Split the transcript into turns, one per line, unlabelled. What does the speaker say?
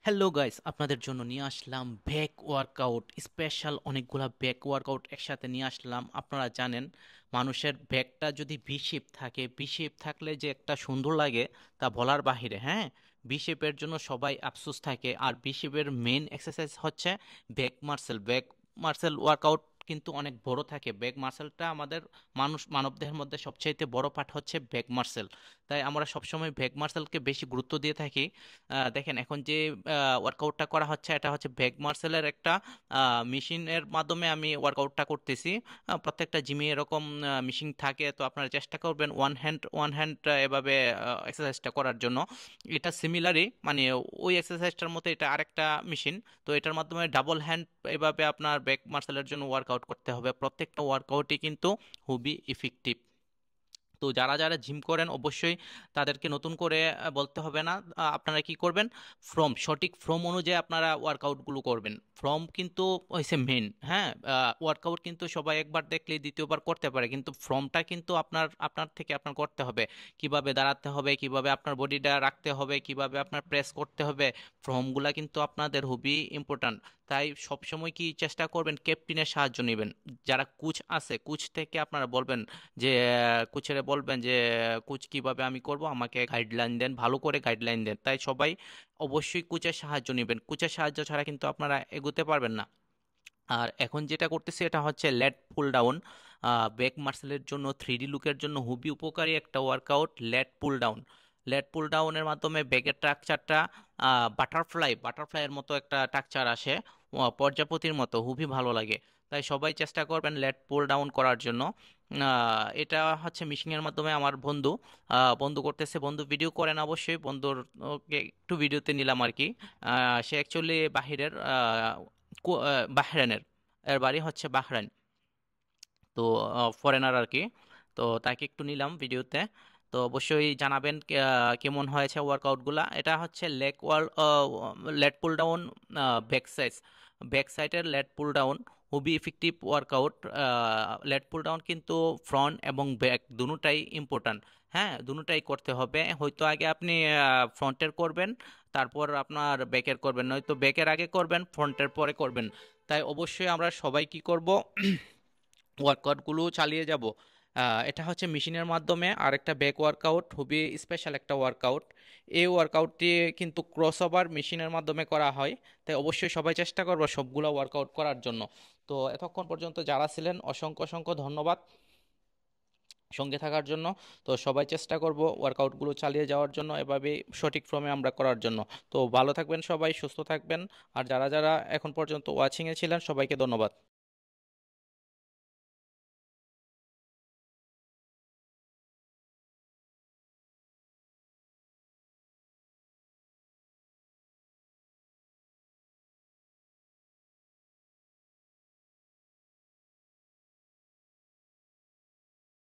Hello guys, আপনাদের জন্য নিয়ে আসলাম ব্যাক ওয়ার্কআউট স্পেশাল অনেকগুলা ব্যাক ওয়ার্কআউট একসাথে নিয়ে আসলাম। আপনারা জানেন মানুষের ব্যাকটা যদি ভি শেপ থাকে, ভি শেপ থাকলে যে একটা সুন্দর লাগে তা বলার বাহিরে। হ্যাঁ, ভি শেপের জন্য সবাই আফসোস থাকে, আর ভি শেপের মেন এক্সারসাইজ হচ্ছে back muscle. Back muscle workout কিন্তু অনেক বড় থাকে। ব্যাক মাসেলটা আমাদের মানবদেহের মধ্যে সবচাইতে বড় পার্ট হচ্ছে ব্যাক মাসেল। তাই আমরা সবসময় ব্যাক মাসেলকে বেশি গুরুত্ব দিয়ে থাকি। দেখেন এখন যে ওয়ার্কআউটটা করা হচ্ছে এটা হচ্ছে ব্যাক মার্সেলের একটা মেশিনের মাধ্যমে আমি ওয়ার্কআউটটা করতেছি। প্রত্যেকটা জিমে এরকম মেশিন থাকে, তো আপনারা চেষ্টা করবেন ওয়ান হ্যান্ড এভাবে এক্সারসাইজটা করার জন্য। এটা সিমিলারই, মানে ওই এক্সারসাইজটার মতো এটা আরেকটা মেশিন। তো এটার মাধ্যমে ডাবল হ্যান্ড এভাবে আপনার ব্যাক মার্সেলের জন্য ওয়ার্কআউট করতে হবে। প্রত্যেকটা ওয়ার্কআউটই কিন্তু খুবই ইফেক্টিভ। তো যারা যারা জিম করেন অবশ্যই তাদেরকে নতুন করে বলতে হবে না। আপনারা কি করবেন, সঠিক ফর্ম অনুযায়ী আপনারা ওয়ার্কআউটগুলো করবেন। ফর্ম কিন্তু হয়েছে মেন। হ্যাঁ, ওয়ার্কআউট কিন্তু সবাই একবার দেখলে দ্বিতীয়বার করতে পারে, কিন্তু ফর্মটা কিন্তু আপনার থেকে আপনার করতে হবে। কিভাবে দাঁড়াতে হবে, কিভাবে আপনার বডিটা রাখতে হবে, কিভাবে আপনার প্রেস করতে হবে, ফর্মগুলা কিন্তু আপনাদের খুবই ইম্পর্ট্যান্ট। তাই সবসময় কি চেষ্টা করবেন ক্যাপ্টেনের সাহায্য নেবেন। যারা কোচ আছে, কোচ থেকে আপনারা বলবেন যে কোচেরে বলবেন যে কোচ কিভাবে আমি করব, আমাকে গাইডলাইন দেন, ভালো করে গাইডলাইন দেন। তাই সবাই অবশ্যই কোচের সাহায্য নেবেন। কোচের সাহায্য ছাড়া কিন্তু আপনারা এগোতে পারবেন না। আর এখন যেটা করতেছি এটা হচ্ছে লেট পুল ডাউন। ব্যাক মাসেলের জন্য, 3D লুকের জন্য খুবই উপকারী একটা workout lat pull down. Lat pull ডাউনের মাধ্যমে ব্যাকের স্ট্রাকচারটা বাটারফ্লাইয়ের মতো একটা স্ট্রাকচার আসে, প্রজাপতির মতো, খুবই ভালো লাগে। তাই সবাই চেষ্টা করবেন লেট পুল ডাউন করার জন্য। এটা হচ্ছে মিশিংয়ের মাধ্যমে আমার বন্ধু করতেছে। বন্ধু ভিডিও করেন অবশ্যই, বন্ধুর ওকে একটু ভিডিওতে নিলাম আর কি। সে অ্যাকচুয়ালি বাহিরের বাহরাইনের, এর বাড়ি হচ্ছে বাহরাইন। তো ফরেনার আর কি। তো তাকে একটু নিলাম ভিডিওতে। তো অবশ্যই জানাবেন কেমন হয়েছে ওয়ার্কআউটগুলা। এটা হচ্ছে lat pull down, back size, back সাইডের লেট পুল ডাউন, খুবই effective workout. Lat pull down কিন্তু ফ্রন্ট এবং ব্যাক দুটোটাই ইম্পর্ট্যান্ট। হ্যাঁ, দুটোটাই করতে হবে। হয়তো আগে আপনি ফ্রন্টের করবেন, তারপর আপনার ব্যাকের করবেন, নয়তো ব্যাকের আগে করবেন, ফ্রন্টের পরে করবেন। তাই অবশ্যই আমরা সবাই কি করব, ওয়ার্কআউটগুলো চালিয়ে যাব। এটা হচ্ছে মেশিনের মাধ্যমে আরেকটা ব্যাক ওয়ার্কআউট, খুবই স্পেশাল একটা ওয়ার্কআউট। এই ওয়ার্কআউটটি কিন্তু ক্রস ওভার মেশিনের মাধ্যমে করা হয়। তাই অবশ্যই সবাই চেষ্টা করবো সবগুলো ওয়ার্কআউট করার জন্য। তো এতক্ষণ পর্যন্ত যারা ছিলেন অসংখ্য অসংখ্য ধন্যবাদ সঙ্গে থাকার জন্য। তো সবাই চেষ্টা করব ওয়ার্কআউটগুলো চালিয়ে যাওয়ার জন্য, এভাবে সঠিক ফর্মে আমরা করার জন্য। তো ভালো থাকবেন সবাই, সুস্থ থাকবেন। আর যারা যারা এখন পর্যন্ত ওয়াচিংয়ে ছিলেন সবাইকে ধন্যবাদ।